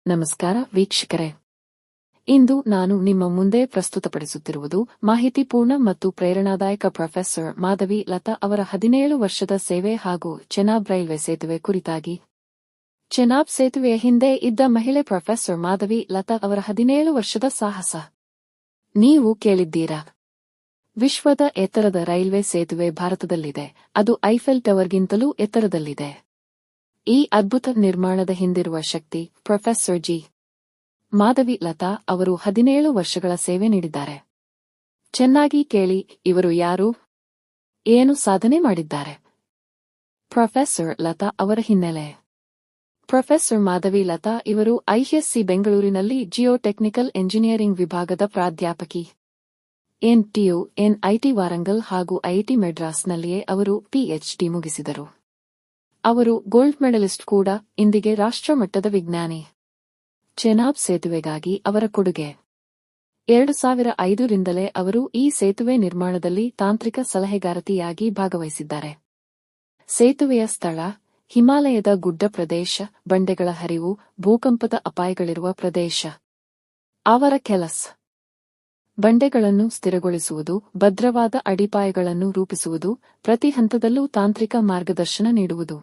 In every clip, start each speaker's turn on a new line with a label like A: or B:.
A: ನಮಸ್ಕಾರ ವೀಕ್ಷಕರೇ, ಇಂದು ನಾನು ನಿಮ್ಮ ಮುಂದೆ ಪ್ರಸ್ತುತಪಡಿಸುತ್ತಿರುವುದು ಮಾಹಿತಿಪೂರ್ಣ ಮತ್ತು ಪ್ರೇರಣಾದಾಯಕ ಪ್ರೊಫೆಸರ್ ಮಾಧವಿ ಲತಾ ಅವರ 17 ವರ್ಷದ ಸೇವೆ ಹಾಗೂ ಚೆನಾಬ್ ರೈಲ್ವೆ ಸೇತುವೆ ಕುರಿತಾಗಿ. ಚೆನಾಬ್ ಸೇತುವೆಯ ಹಿಂದೆ ಇದ್ದ ಮಹಿಳೆ ಪ್ರೊಫೆಸರ್ ಮಾಧವಿ ಲತಾ ಅವರ 17 ವರ್ಷದ ಸಾಹಸ ನೀವು ಕೇಳಿದ್ದೀರಾ? ವಿಶ್ವದ ಎತ್ತರದ ರೈಲ್ವೆ ಸೇತುವೆ ಭಾರತದಲ್ಲಿದೆ. ಅದು ಐಫೆಲ್ ಟವರ್ಗಿಂತಲೂ ಎತ್ತರದಲ್ಲಿದೆ. ಈ ಅದ್ಭುತ ನಿರ್ಮಾಣದ ಹಿಂದಿರುವ ಶಕ್ತಿ ಪ್ರೊಫೆಸರ್ ಜಿ. ಮಾಧವಿ ಲತಾ ಅವರು 17 ವರ್ಷಗಳ ಸೇವೆ ನೀಡಿದ್ದಾರೆ. ಚೆನ್ನಾಗಿ ಕೇಳಿ, ಇವರು ಯಾರು, ಏನು ಸಾಧನೆ ಮಾಡಿದ್ದಾರೆ? ಪ್ರೊಫೆಸರ್ ಲತಾ ಅವರ ಹಿನ್ನೆಲೆ. ಪ್ರೊಫೆಸರ್ ಮಾಧವಿ ಲತಾ ಇವರು ಐಎಸ್ಸಿ ಬೆಂಗಳೂರಿನಲ್ಲಿ ಜಿಯೋ ಟೆಕ್ನಿಕಲ್ ಎಂಜಿನಿಯರಿಂಗ್ ವಿಭಾಗದ ಪ್ರಾಧ್ಯಾಪಕಿ. ಎನ್ಟಿಯು, ಎನ್ಐಟಿ ವಾರಂಗಲ್ ಹಾಗೂ ಐಐಟಿ ಮೆಡ್ರಾಸ್ನಲ್ಲಿಯೇ ಅವರು ಪಿಎಚ್ಡಿ ಮುಗಿಸಿದರು. ಅವರು ಗೋಲ್ಡ್ ಮೆಡಲಿಸ್ಟ್ ಕೂಡ. ಇಂದಿಗೆ ರಾಷ್ಟ್ರಮಟ್ಟದ ವಿಜ್ಞಾನಿ. ಚೆನಾಬ್ ಸೇತುವೆಗಾಗಿ ಅವರ ಕೊಡುಗೆ. 2005 ರಿಂದಲೇ ಅವರು ಈ ಸೇತುವೆ ನಿರ್ಮಾಣದಲ್ಲಿ ತಾಂತ್ರಿಕ ಸಲಹೆಗಾರತಿಯಾಗಿ ಭಾಗವಹಿಸಿದ್ದಾರೆ. ಸೇತುವೆಯ ಸ್ಥಳ: ಹಿಮಾಲಯದ ಗುಡ್ಡ ಪ್ರದೇಶ, ಬಂಡೆಗಳ ಹರಿವು, ಭೂಕಂಪದ ಅಪಾಯಗಳಿರುವ ಪ್ರದೇಶ. ಅವರ ಕೆಲಸ: ಬಂಡೆಗಳನ್ನು ಸ್ಥಿರಗೊಳಿಸುವುದು, ಭದ್ರವಾದ ಅಡಿಪಾಯಗಳನ್ನು ರೂಪಿಸುವುದು, ಪ್ರತಿ ಹಂತದಲ್ಲೂ ತಾಂತ್ರಿಕ ಮಾರ್ಗದರ್ಶನ ನೀಡುವುದು.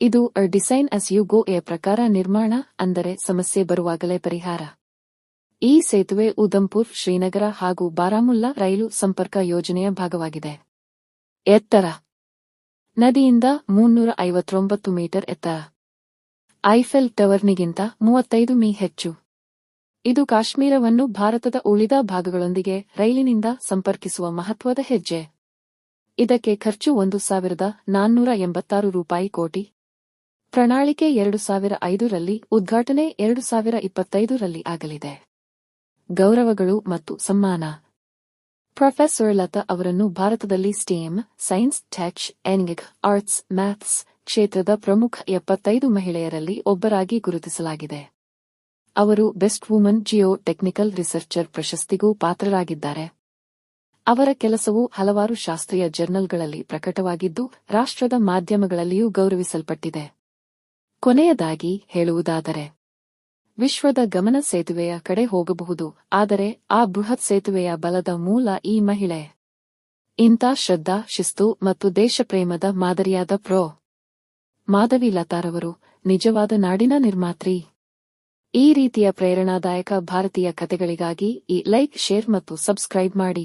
A: ಇದು ಡಿಸೈನ್ ಆಸ್ ಯು ಗೋ ಯ ಪ್ರಕಾರ ನಿರ್ಮಾಣ, ಅಂದರೆ ಸಮಸ್ಯೆ ಬರುವಾಗಲೇ ಪರಿಹಾರ. ಈ ಸೇತುವೆ ಉಧಂಪುರ್, ಶ್ರೀನಗರ ಹಾಗೂ ಬಾರಾಮುಲ್ಲಾ ರೈಲು ಸಂಪರ್ಕ ಯೋಜನೆಯ ಭಾಗವಾಗಿದೆ. ಎತ್ತರ: ನದಿಯಿಂದ 359 ಮೀಟರ್ ಎತ್ತರ. ಐಫೆಲ್ ಟವರ್ನಿಗಿಂತ 35 ಮೀ ಹೆಚ್ಚು. ಇದು ಕಾಶ್ಮೀರವನ್ನು ಭಾರತದ ಉಳಿದ ಭಾಗಗಳೊಂದಿಗೆ ರೈಲಿನಿಂದ ಸಂಪರ್ಕಿಸುವ ಮಹತ್ವದ ಹೆಜ್ಜೆ. ಇದಕ್ಕೆ ಖರ್ಚು ₹1,486 ಕೋಟಿ. ಪ್ರಣಾಳಿಕೆ 2005 ರಲ್ಲಿ, ಉದ್ಘಾಟನೆ 2025 ರಲ್ಲಿ ಆಗಲಿದೆ. ಗೌರವಗಳು ಮತ್ತು ಸಮ್ಮಾನ: ಪ್ರೊಫೆಸರ್ ಲತಾ ಅವರನ್ನು ಭಾರತದಲ್ಲಿ STEM, science, tech, engineering, arts, maths ಕ್ಷೇತ್ರದ ಪ್ರಮುಖ 75 ಮಹಿಳೆಯರಲ್ಲಿ ಒಬ್ಬರಾಗಿ ಗುರುತಿಸಲಾಗಿದೆ. ಅವರು best woman geotechnical researcher ಪ್ರಶಸ್ತಿಗೂ ಪಾತ್ರರಾಗಿದ್ದಾರೆ. ಅವರ ಕೆಲಸವು ಹಲವಾರು ಶಾಸ್ತ್ರೀಯ ಜರ್ನಲ್ಗಳಲ್ಲಿ ಪ್ರಕಟವಾಗಿದ್ದು, ರಾಷ್ಟ್ರದ ಮಾಧ್ಯಮಗಳಲ್ಲಿಯೂ ಗೌರವಿಸಲ್ಪಟ್ಟಿದೆ. ಕೊನೆಯದಾಗಿ ಹೇಳುವುದಾದರೆ, ವಿಶ್ವದ ಗಮನ ಸೇತುವೆಯ ಕಡೆ ಹೋಗಬಹುದು, ಆದರೆ ಆ ಬೃಹತ್ ಸೇತುವೆಯ ಬಲದ ಮೂಲ ಈ ಮಹಿಳೆ. ಇಂಥ ಶ್ರದ್ಧಾ, ಶಿಸ್ತು ಮತ್ತು ದೇಶಪ್ರೇಮದ ಮಾದರಿಯಾದ ಪ್ರೊ. ಮಾಧವಿ ಲತಾರವರು ನಿಜವಾದ ನಾಡಿನ ನಿರ್ಮಾತ್ರಿ. ಈ ರೀತಿಯ ಪ್ರೇರಣಾದಾಯಕ ಭಾರತೀಯ ಕಥೆಗಳಿಗಾಗಿ ಈ ಲೈಕ್, ಶೇರ್ ಮತ್ತು ಸಬ್ಸ್ಕ್ರೈಬ್ ಮಾಡಿ.